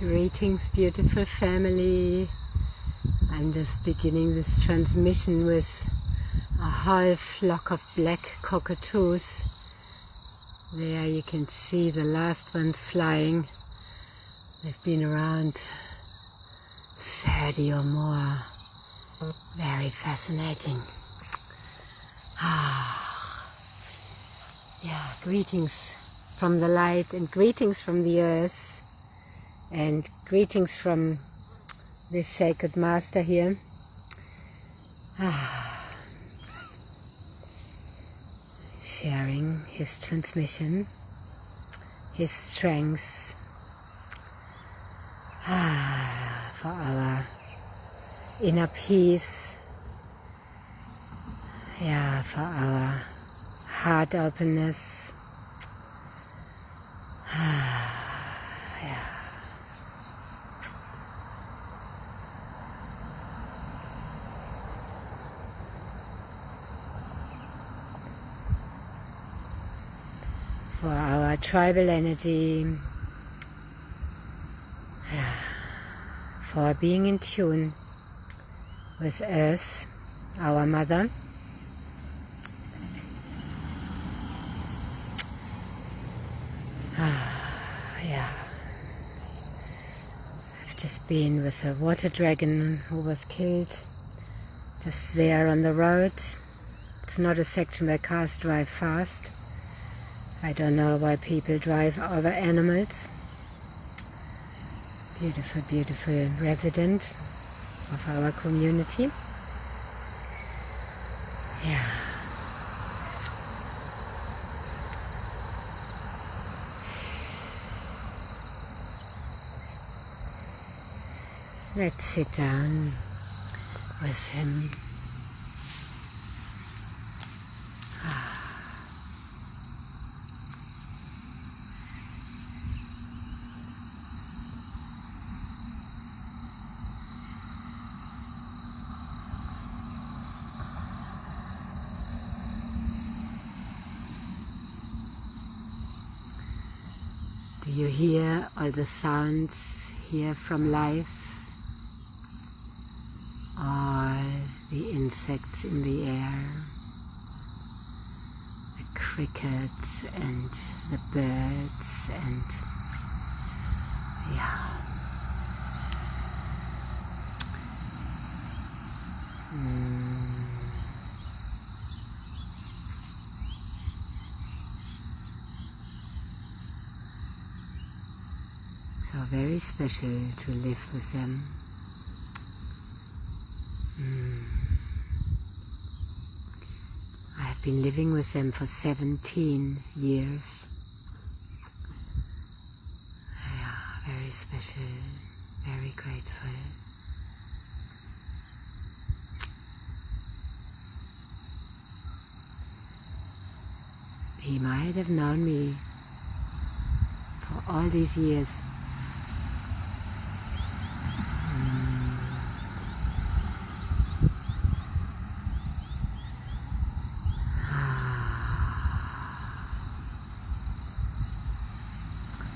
Greetings, beautiful family. I'm just beginning this transmission with a whole flock of black cockatoos. There you can see the last ones flying. They've been around 30 or more. Very fascinating. Yeah, greetings from the light and greetings from the earth. And greetings from this sacred master here. Sharing his transmission, his strength for our inner peace, for our heart openness. For our tribal energy, for being in tune with Earth, our mother. I've just been with a water dragon who was killed just there on the road. It's not a section where cars drive fast. I don't know why people drive over animals. Beautiful, beautiful resident of our community. Let's sit down with him. Do you hear all the sounds here from life? All the insects in the air, the crickets and the birds and So very special to live with them. I have been living with them for 17 years. Very special, very grateful. He might have known me for all these years.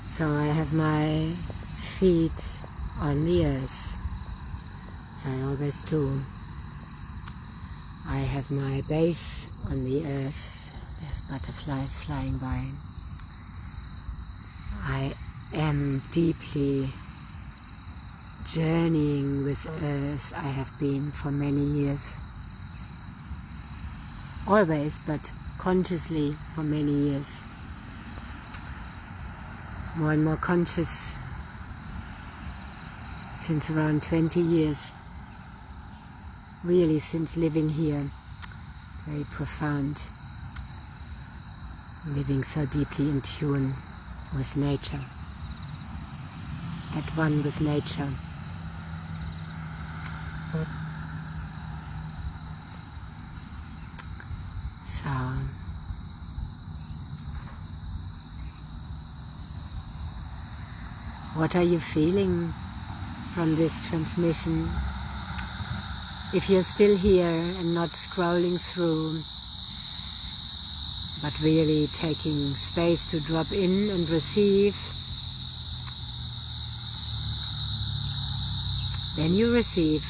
So I have my feet on the earth, as I always do. I have my base on the earth. There's butterflies flying by. I am deeply journeying with earth. I have been for many years. Always, but consciously for many years. More and more conscious since around 20 years. Really, since living here. It's very profound. Living so deeply in tune with nature. At one with nature. So what are you feeling from this transmission? If you're still here and not scrolling through, but really taking space to drop in and receive, then you receive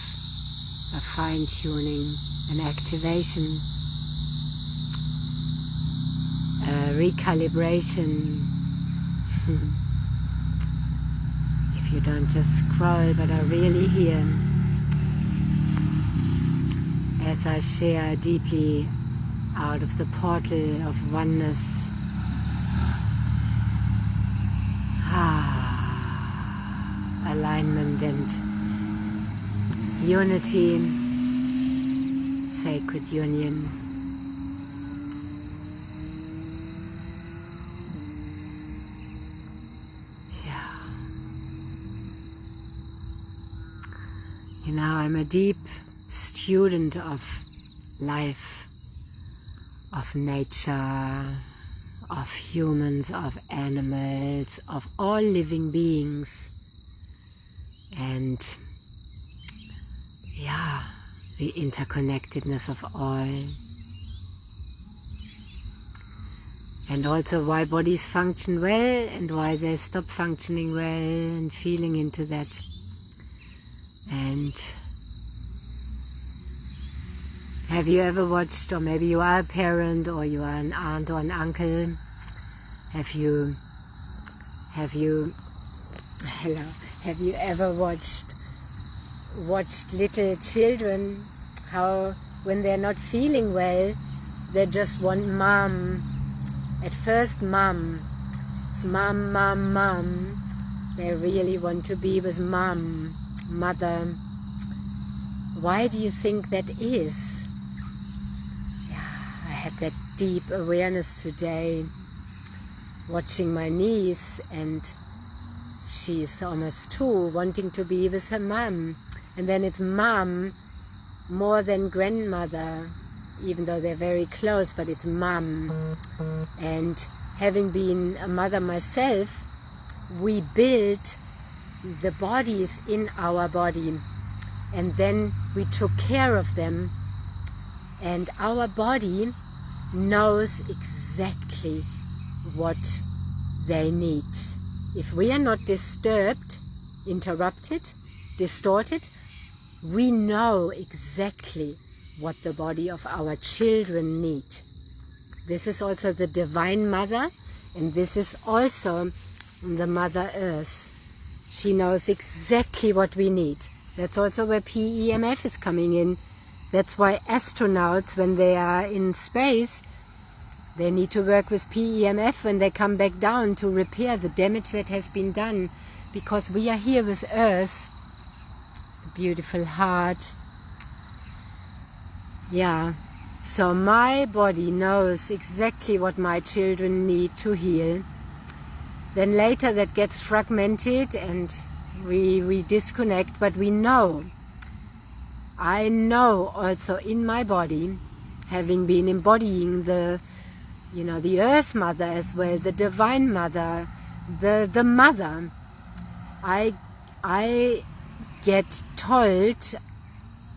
a fine-tuning, an activation, a recalibration. If you don't just scroll but are really here, as I share deeply out of the portal of oneness, alignment and unity, sacred union. Yeah. You know, I'm a deep student of life, of nature, of humans, of animals, of all living beings. And yeah, the interconnectedness of all. And also why bodies function well and why they stop functioning well, and feeling into that. And have you ever watched, or maybe you are a parent or you are an aunt or an uncle, have you ever watched little children, how when they're not feeling well, they just want mom. At first mom, it's mom, mom, mom. They really want to be with mom, mother. Why do you think that is? Yeah, I had that deep awareness today, watching my niece, and she's almost 2, wanting to be with her mom. And then it's mom more than grandmother, even though they're very close, but it's mom. And having been a mother myself, we build the bodies in our body, and then we took care of them, and our body knows exactly what they need. If we are not disturbed, interrupted, distorted, we know exactly what the body of our children need. This is also the Divine Mother, and this is also the Mother Earth. She knows exactly what we need. That's also where PEMF is coming in. That's why astronauts, when they are in space, they need to work with PEMF when they come back down to repair the damage that has been done. Because we are here with Earth, the beautiful heart. Yeah, so my body knows exactly what my children need to heal. Then later that gets fragmented and we disconnect, but we know. I know also in my body, having been embodying the Earth Mother as well, the Divine Mother, the Mother, I get told,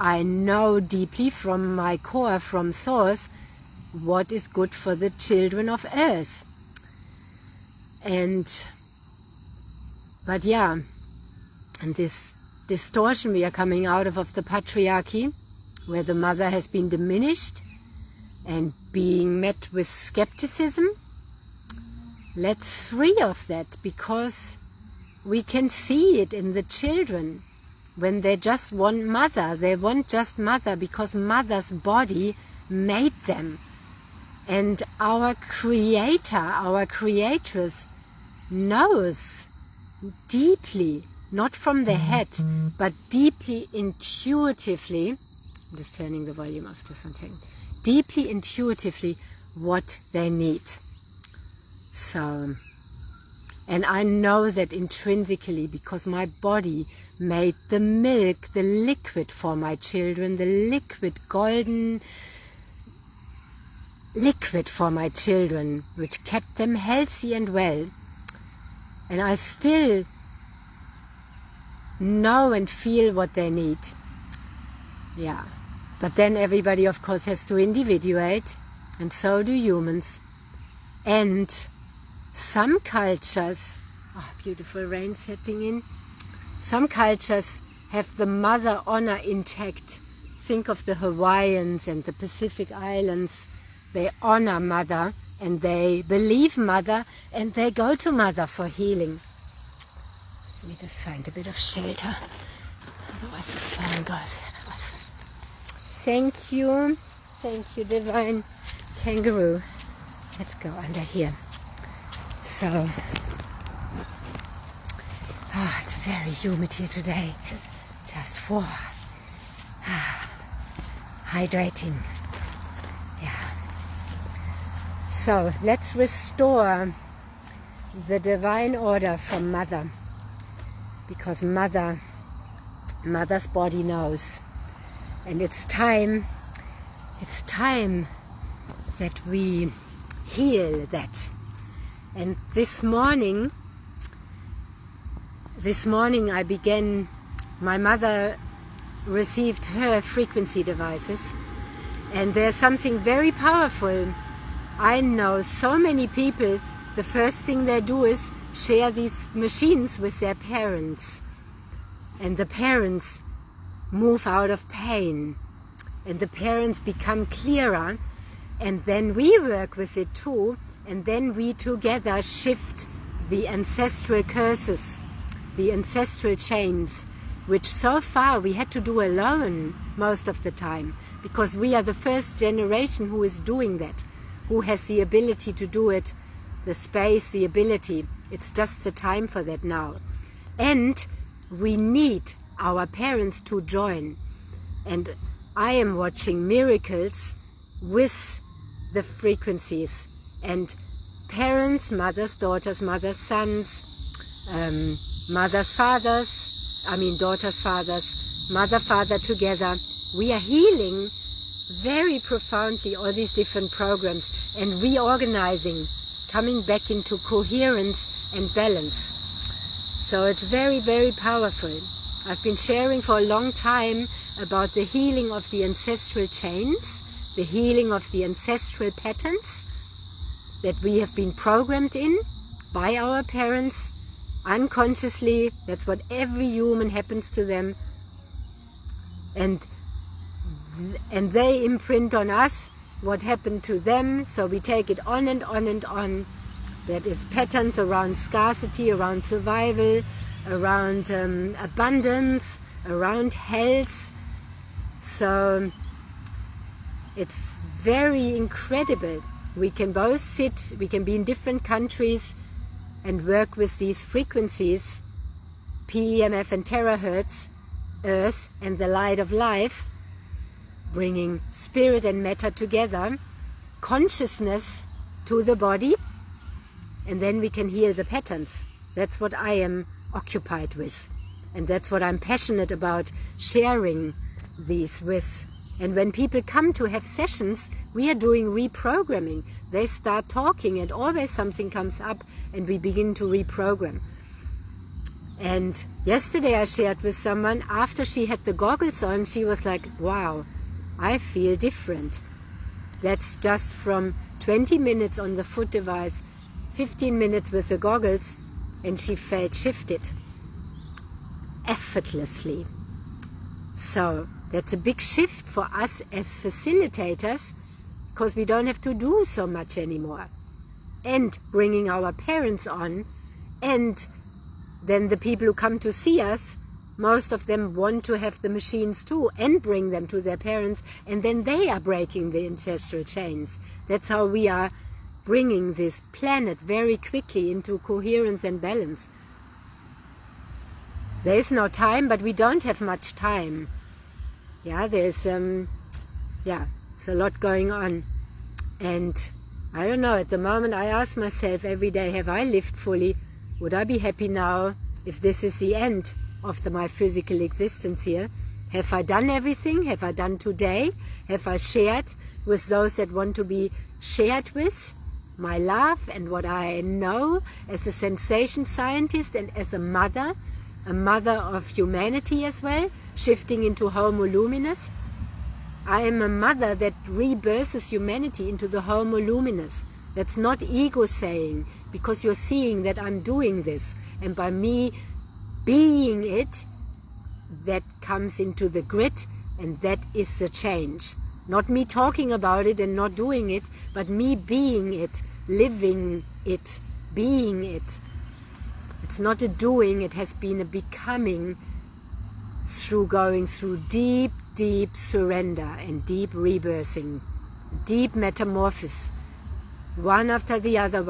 I know deeply from my core, from Source, what is good for the children of Earth. But yeah, and this distortion we are coming out of the patriarchy, where the mother has been diminished and being met with skepticism, let's free of that, because we can see it in the children. When they just want mother, they want just mother because mother's body made them. And our creator, our creatress, knows deeply, not from the head, but deeply intuitively, I'm just turning the volume off just 1 second, deeply intuitively what they need. So, and I know that intrinsically, because my body made the milk, the liquid for my children, the liquid, golden liquid for my children, which kept them healthy and well. And I still know and feel what they need. Yeah. But then everybody, of course, has to individuate, and so do humans. And some cultures, beautiful rain setting in, some cultures have the mother honor intact. Think of the Hawaiians and the Pacific Islands. They honor mother and they believe mother and they go to mother for healing. Let me just find a bit of shelter, otherwise the phone goes off. Thank you, divine kangaroo. Let's go under here. So, it's very humid here today. Just hydrating. Yeah. So let's restore the divine order from mother, because mother's body knows, and it's time that we heal that. And this morning I began, my mother received her frequency devices, and there's something very powerful. I know so many people, the first thing they do is share these machines with their parents, and the parents move out of pain, and the parents become clearer, and then we work with it too, and then we together shift the ancestral curses, the ancestral chains, which so far we had to do alone most of the time, because we are the first generation who is doing that, who has the ability to do it, the space, the ability. It's just the time for that now. And we need our parents to join. And I am watching miracles with the frequencies. And parents, mothers, daughters, mothers, sons, mothers, fathers, daughters, fathers, mother, father together. We are healing very profoundly all these different programs and reorganizing, coming back into coherence and balance. So it's very, very powerful. I've been sharing for a long time about the healing of the ancestral chains, the healing of the ancestral patterns that we have been programmed in by our parents unconsciously. That's what every human happens to them, and they imprint on us what happened to them, so we take it on and on and on. That is patterns around scarcity, around survival, around abundance, around health. So it's very incredible. We can both sit, we can be in different countries and work with these frequencies, PEMF and terahertz, earth and the light of life, bringing spirit and matter together, consciousness to the body, and then we can heal the patterns. That's what I am occupied with, and that's what I'm passionate about sharing these with. And when people come to have sessions, we are doing reprogramming. They start talking and always something comes up and we begin to reprogram. And yesterday I shared with someone, after she had the goggles on, she was like, wow, I feel different. That's just from 20 minutes on the foot device, 15 minutes with the goggles, and she felt shifted effortlessly. So that's a big shift for us as facilitators, because we don't have to do so much anymore. And bringing our parents on, and then the people who come to see us, most of them want to have the machines too and bring them to their parents, and then they are breaking the ancestral chains. That's how we are bringing this planet very quickly into coherence and balance. There is no time, but we don't have much time. Yeah, there's a lot going on. And I don't know, at the moment I ask myself every day, have I lived fully? Would I be happy now if this is the end of my physical existence here? Have I done everything? Have I done today? Have I shared with those that want to be shared with? My love and what I know as a sensation scientist and as a mother of humanity as well, shifting into Homo Luminous. I am a mother that rebirths humanity into the Homo Luminous. That's not ego saying, because you're seeing that I'm doing this, and by me being it, that comes into the grid, and that is the change. Not me talking about it and not doing it, but me being it, living it, being it. It's not a doing, it has been a becoming through going through deep, deep surrender and deep rebirthing, deep metamorphosis, one after the other,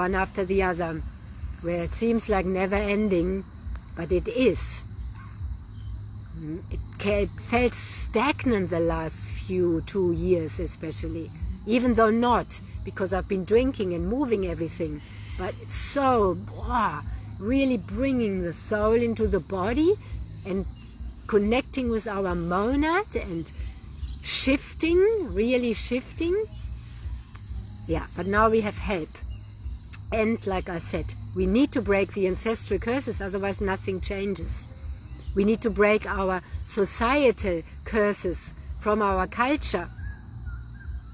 where it seems like never ending, but it is. It felt stagnant the last 2 years especially, even though not, because I've been drinking and moving everything, but it's so, really bringing the soul into the body and connecting with our monad and shifting, really shifting. Yeah, but now we have help. And like I said, we need to break the ancestral curses, otherwise nothing changes. We need to break our societal curses from our culture,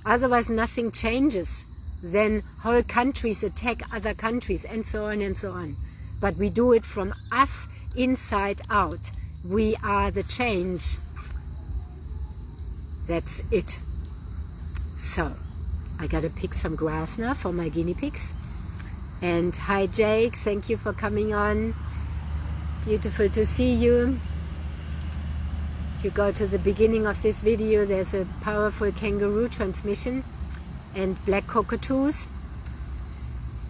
otherwise nothing changes. Then whole countries attack other countries, and so on and so on. But we do it from us inside out. We are the change. That's it. So, I gotta pick some grass now for my guinea pigs. And hi Jake, thank you for coming on. Beautiful to see you. If you go to the beginning of this video, there's a powerful kangaroo transmission and black cockatoos.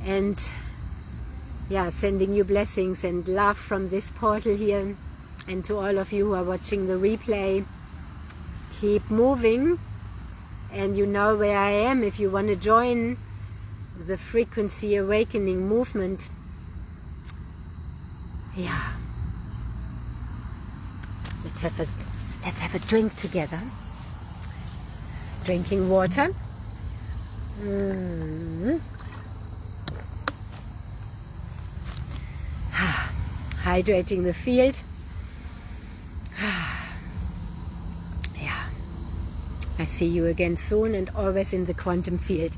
And yeah, sending you blessings and love from this portal here. And to all of you who are watching the replay, keep moving. And you know where I am if you want to join the frequency awakening movement. Yeah. Let's have a drink together. Drinking water. Hydrating the field. Yeah. I see you again soon, and always in the quantum field.